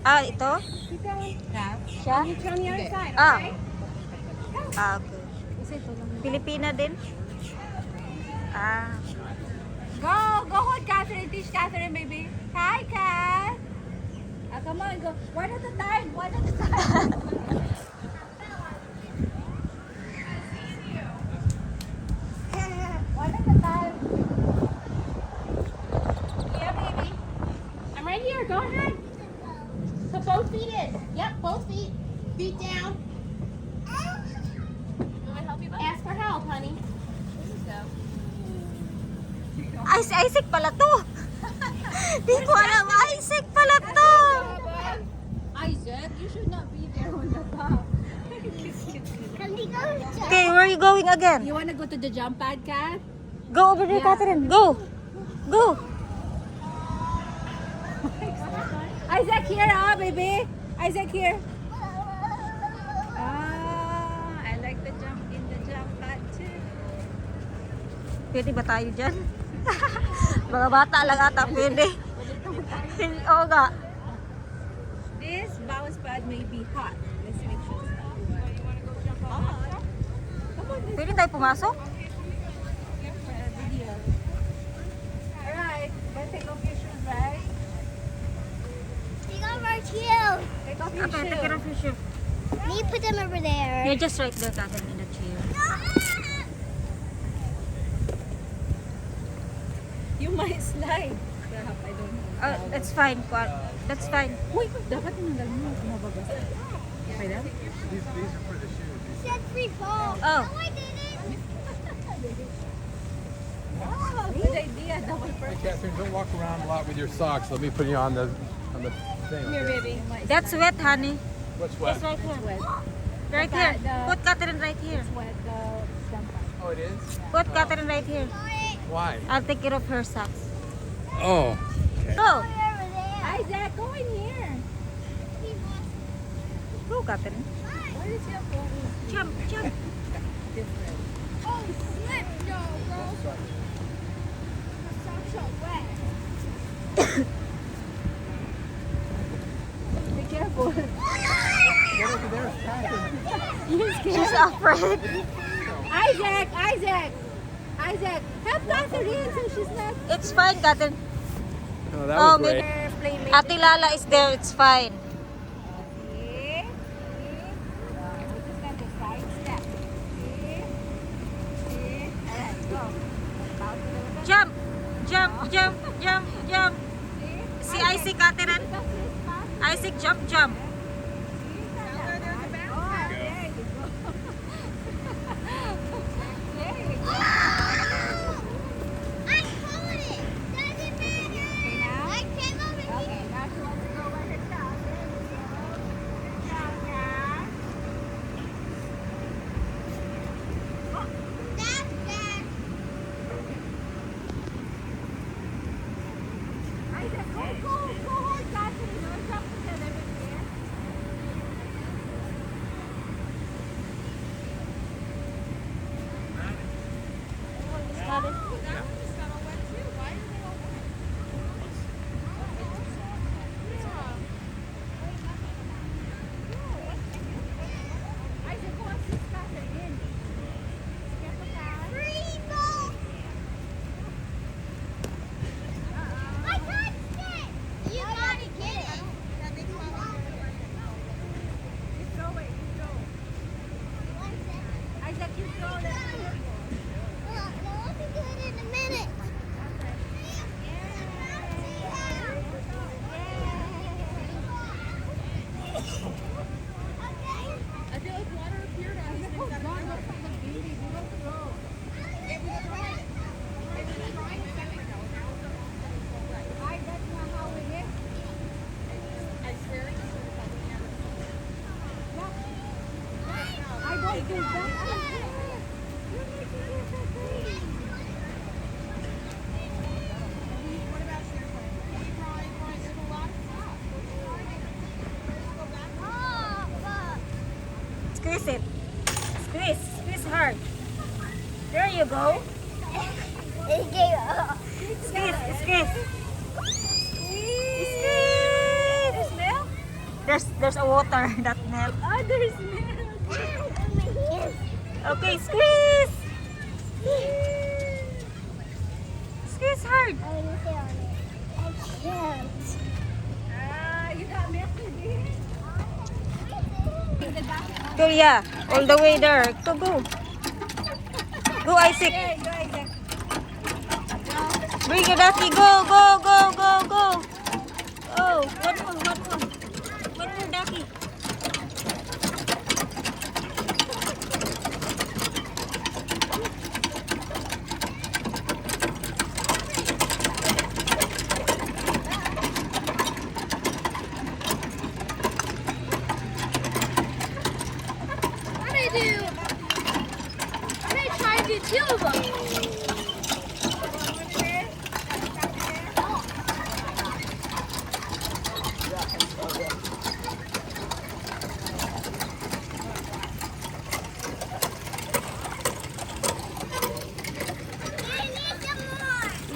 Ah, ito? Siya? Ah. Ah, okay. Pilipina din? Ah. Go hold Catherine, teach Catherine, baby. Hi, Kat. Come on, go. One at a time, one at a time. One at a time. Yeah, baby. I'm right here. Go ahead. So both feet in. Yep, both feet. Feet down. Ask for help, honey. Ay, si Isaac pala to. Di ko alam, Isaac pala to. Isaac, you should not be there on the top. Okay, where are you going again? You want to go to the jump pad, Kat? Go over there, Catherine. Go. Go. Isaac here, baby. Isaac here. I like the jump in the jump pad too. Pwede ba tayo dyan? Mga bata lang ata pwede. Oo nga. This bounce pad may be hot. Let's make sure it's hot. You want to go jump on hot? Come on, Pwede tayo pumasok? video. Alright, let's take off your shoes, right? Take off our shoes. Take off your Okay, take care shoes. of your shoe. You put them over there. You're just right there, Catherine, in the chair. You might slide. Perhaps, I don't know. That's fine. That's fine. Uy, dapat tinanggal mo. Mabagas. Okay lang? These are for the shoes. Said free fall. Oh. No, I didn't. Oh, good idea. Double Hey, purpose. Catherine, don't walk around a lot with your socks. Let me put you on the thing. Here, okay? baby. That's wet, honey. What's wet? It's right here. Wet. Right here. Put Catherine right here. It's wet. The jump pad. Oh, it is? Put Catherine right here. Why? I'll take care of her socks. Oh. Go. Over there. Isaac, go in here. Go, Catherine. Where is your phone? Jump, jump. Different. Oh, slip, no, girl. The socks are wet. Be careful. Get over there, Catherine. She's afraid. Isaac, help Catherine so she's not. It's fine, Catherine. Oh, that Oh, was great. Playmate. Ate Lala is there. It's fine. See? We just got the side step. See? Alright, go. Bounce a little bit. Jump, jump, jump, jump, jump. See? Si Isaac, Catherine. Got this spot. Isaac, jump, jump. See? There's a bounce. Oh, there you go. There you go. I caught it. Doesn't matter. Okay, now? I came over here. Okay, now she wants to go by herself. There we go. Good job, Kat. That's bad. Isaac, go hold Catherine. We'll jump together with here. Isaac, go assist Catherine. Careful, Kat. Free fall. I touched it. You gotta get it. You throw it, you throw. Isaac, you throw that. No, I'll be good in a minute. I feel like water appeared on his God, look like a baby. You don't throw. I, that's not how it is. I swear it is. I don't do that. You're making it so pretty. What about Sherpa? He probably there's a lot of stuff. Go back. Squeeze it. Squeeze hard. There you go. It gave up. Squeeze. Squeeze. there's a water that melt. Oh, there's milk. Okay, squeeze. Squeeze hard. Ah, you got milk today? Go, yeah, all the way there. Go. Go, Isaac. There, go, Isaac. Bring your ducky. Go. Oh, one more. One more ducky. What do I do? I'm gonna try to do 2 of them.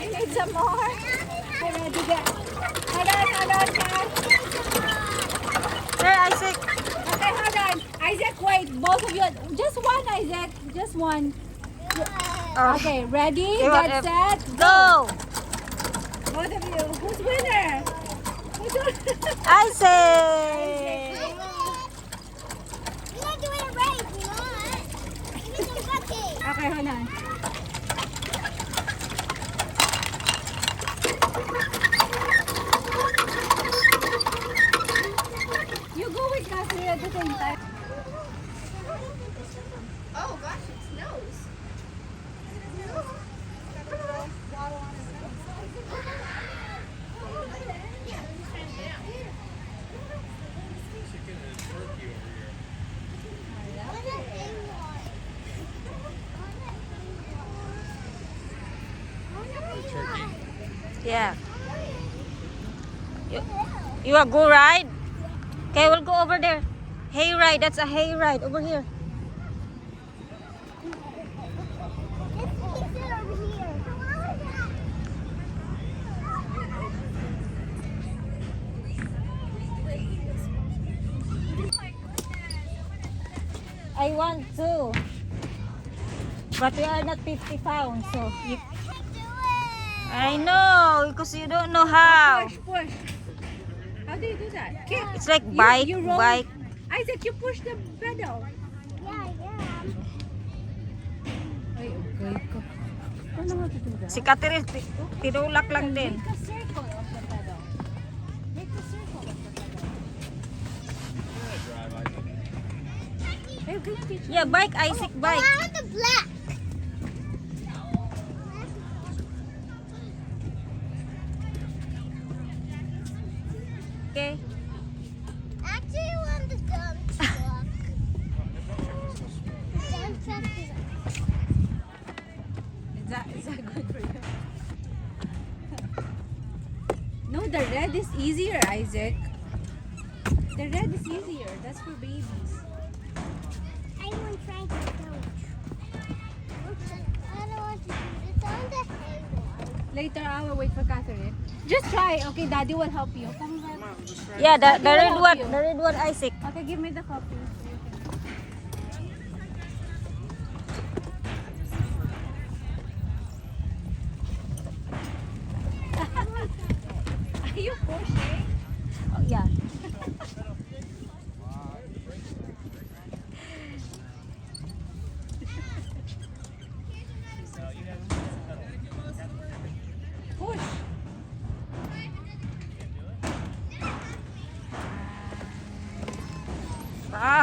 You need some more? I'm ready to get. Hold on, Kat. There, Isaac. Okay, hold on. Isaac, wait. Both of you. Just one, Isaac. Just one. Oh. Okay, ready? Okay, Get set. Go. Both of you. Who's winner? Who's winner? Isaac. Okay, hold on. You go with Catherine at the same time. Oh gosh, it snows. Turkey. Yeah. You want go ride? Okay, we'll go over there. Hay ride. That's a hay ride over here. I want to. But we are not 50 pounds, so you, I know, because you don't know how. Push. How do you do that? Kick. It's like You roll. bike. Isaac, you push the pedal. Ay, okay ka. I don't know how to do that. Si Catherine, tinulak lang din. Make a circle of the pedal. Make a circle of the pedal. Hey, can you teach me? Yeah, bike, Isaac, bike. the black. Okay. Actually, I want the dump truck. The dump truck is. Is that good for you? No, the red is easier, Isaac. The red is easier. That's for babies. I want to try the dump truck. I don't want to do it. It's on the table. Later, I will wait for Catherine. Just try. Okay, Daddy will help you. Come back. Yeah, the will red help one, you. the red one, Isaac. Okay, give me the copy. Are you pushing? Oh, yeah. Push.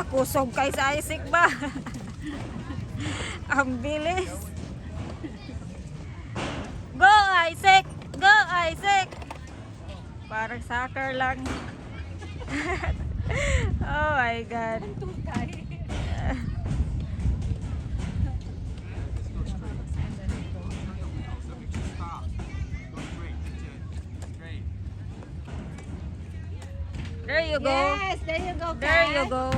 Kusog kay sa Isaac ba? Ang bilis. Go, Isaac! Go, Isaac! Parang soccer lang. Oh my God. Ang tutay. There you go. Yes, there you go, There you Kat. go.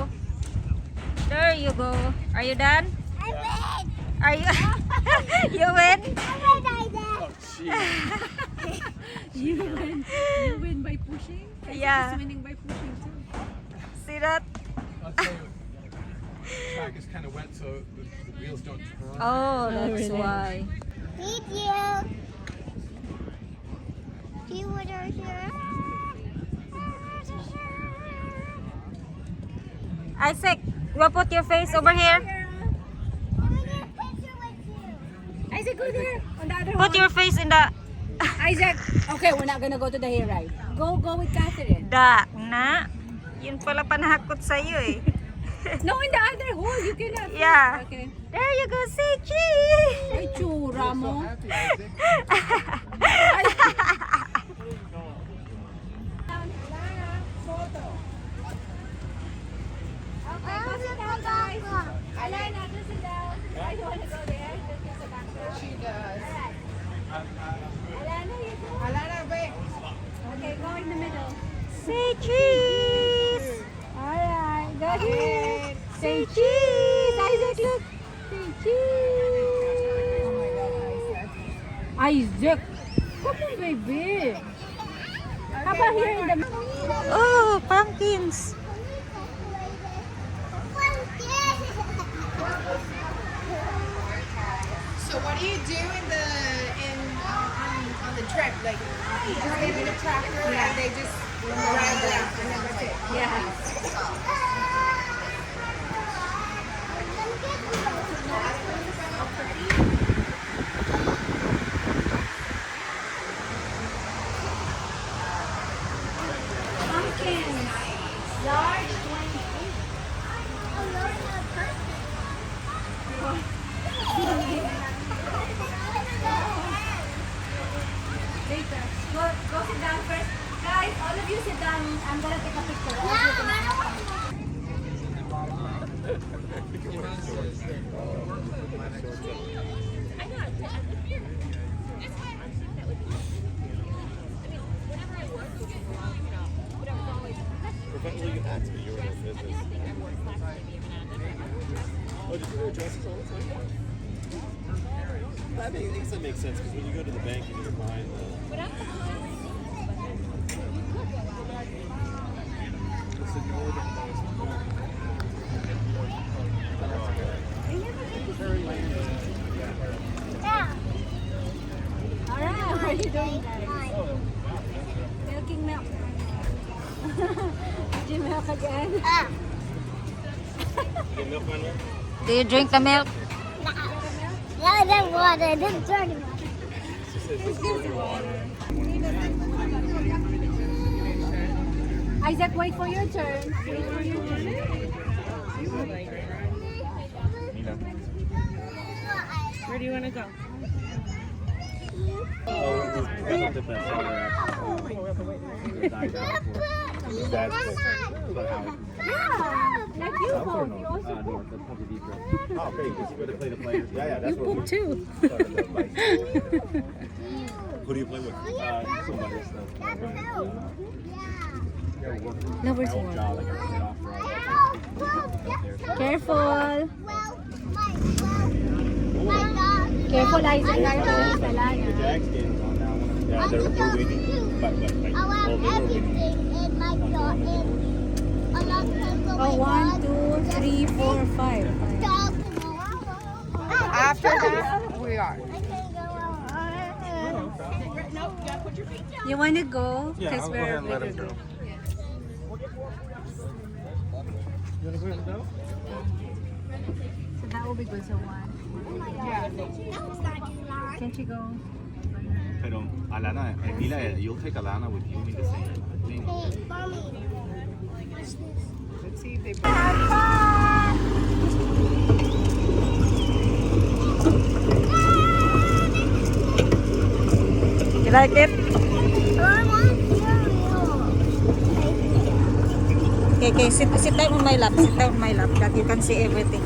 There you go. Are you done? I win. Are you? You win? I win, Isaac. Oh, jeez. You win by pushing? Yeah. He's winning by pushing too. see that? I'll tell you, the track is kind of wet, so the wheels don't turn. Oh, that's really? why. Thank you. Do you want to share? Isaac, you want to put your face over here? I want to get a picture with you. Isaac, go there. On the other Put one. your face in the... Isaac. Okay, we're not gonna go to the hair ride. Go with Catherine. Da, na. Yun pala panahakot sa'yo eh. No, in the other hole. You cannot. Yeah. Okay. There you go, say cheese! Ay, tsura mo. Happy, Isaac. Okay, go sit down, guys. Alana, go sit down. I don't want to go there. Just use the background. She does. Alana, you go. Alana, wait. Okay, go in the middle. Say cheese! Alright, go ahead. Say cheese. Isaac, look. Say cheese. Oh my God, Isaac. Come on, baby. How about here in the middle? Oh, pumpkins! So what do you do in the on the trip? Like you just get in a tractor and they just drive it out and then that's it. Yeah. Pumpkins. Large 28. Later. Go sit down first. Guys, all of you sit down. I'm gonna take a picture. Professionally, you had to be. You were in this business. Oh, did you wear dresses all the time? I think that makes sense because when you go to the bank, you need to find Alright, how are you doing, guys? Milking milk. Did you milk again? Do you drink the milk? No, that's water. That's dirty water. Isaac, wait for your turn. Wait for your turn. Where do you want to go? Like you hope. You also poop. Oh, great. Because you got to play the players. Yeah, that's You what poop too. Who do you play with? Somebody stuff. Lovers Old one. job, like I played off for Careful. My dog. Careful, Isaac. Careful. The Alana. Jags game's on now. Yeah, they're winning. But like, I well, want they were winning. everything in my dog. A long time ago, Oh, my 1, dog 2, 3, 4, 5. dog. After that, we are. I can go You want to go? Yeah, Because I'll go ahead and let him go. You want to go ahead and go? So that will be good. So 1. Can't you go? Pero Alana, Emilia, you'll take Alana with you in the same thing. Hey, mommy. Let's see if they. You like it? I want cereal. Okay, sit down on my lap. Sit down on my lap that you can see everything.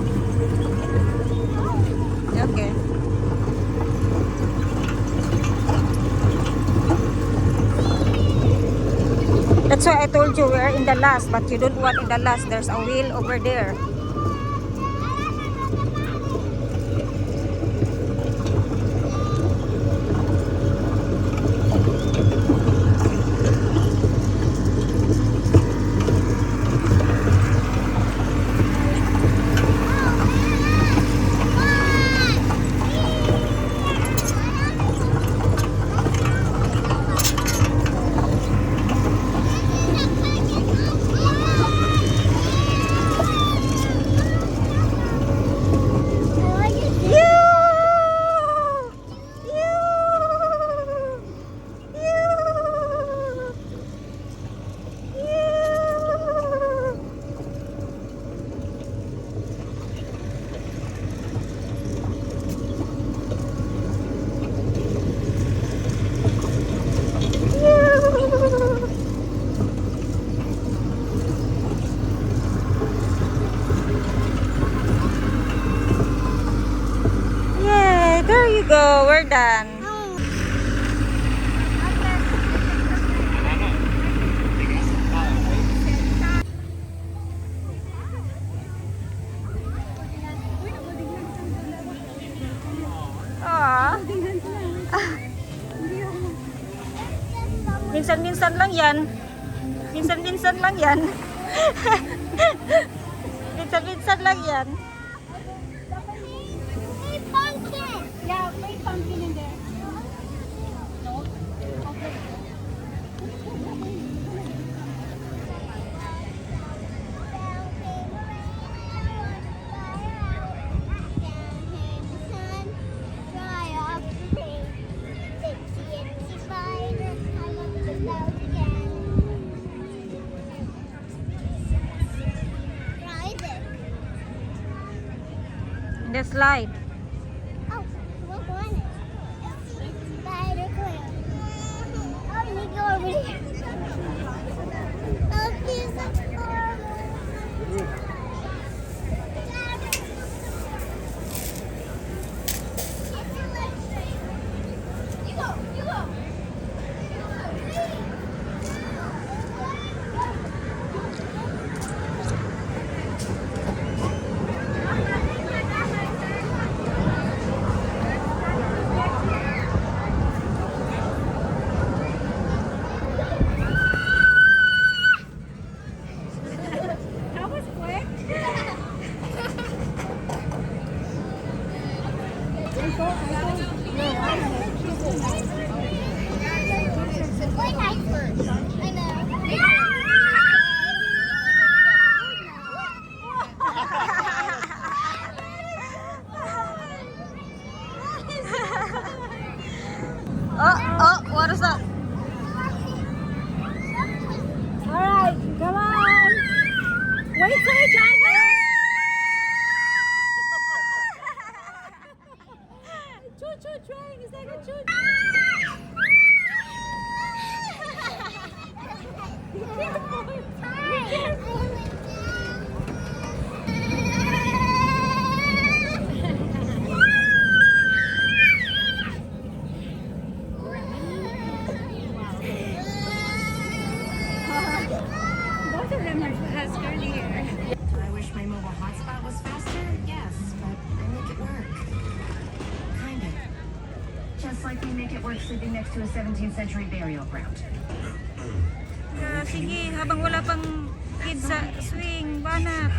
Okay. That's why I told you we're in the last, but you don't want in the last. There's a wheel over there. Jordan. Ah. Minsan-minsan lang yan. Minsan-minsan lang yan. Minsan-minsan lang yan. Hey, pumpkin. Yeah, play pumpkin in there. The slide. Oh, look on it. Spider climb. Oh, you need to go over here. Oh, he's adorable. You go, you go. That was quick. Play nice first. I know. Oh, what is that? Alright, come on. Wait for each other. Choo-choo train. It's like a choo-choo. Both of them are fast earlier. I wish my mobile hotspot was faster, yes, but I make it work. Kind of. Just like we make it work sleeping next to a 17th century burial ground. Sige, habang wala pang kids sa swing, banat.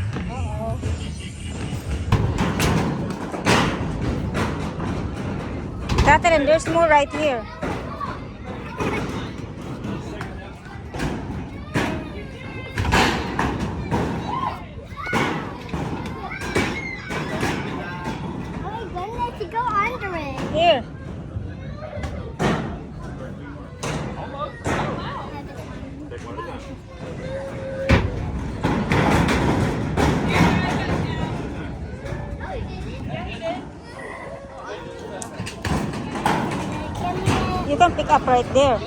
Catherine, there's more right here. Oh my goodness, you go under it. Here. You can pick up right there.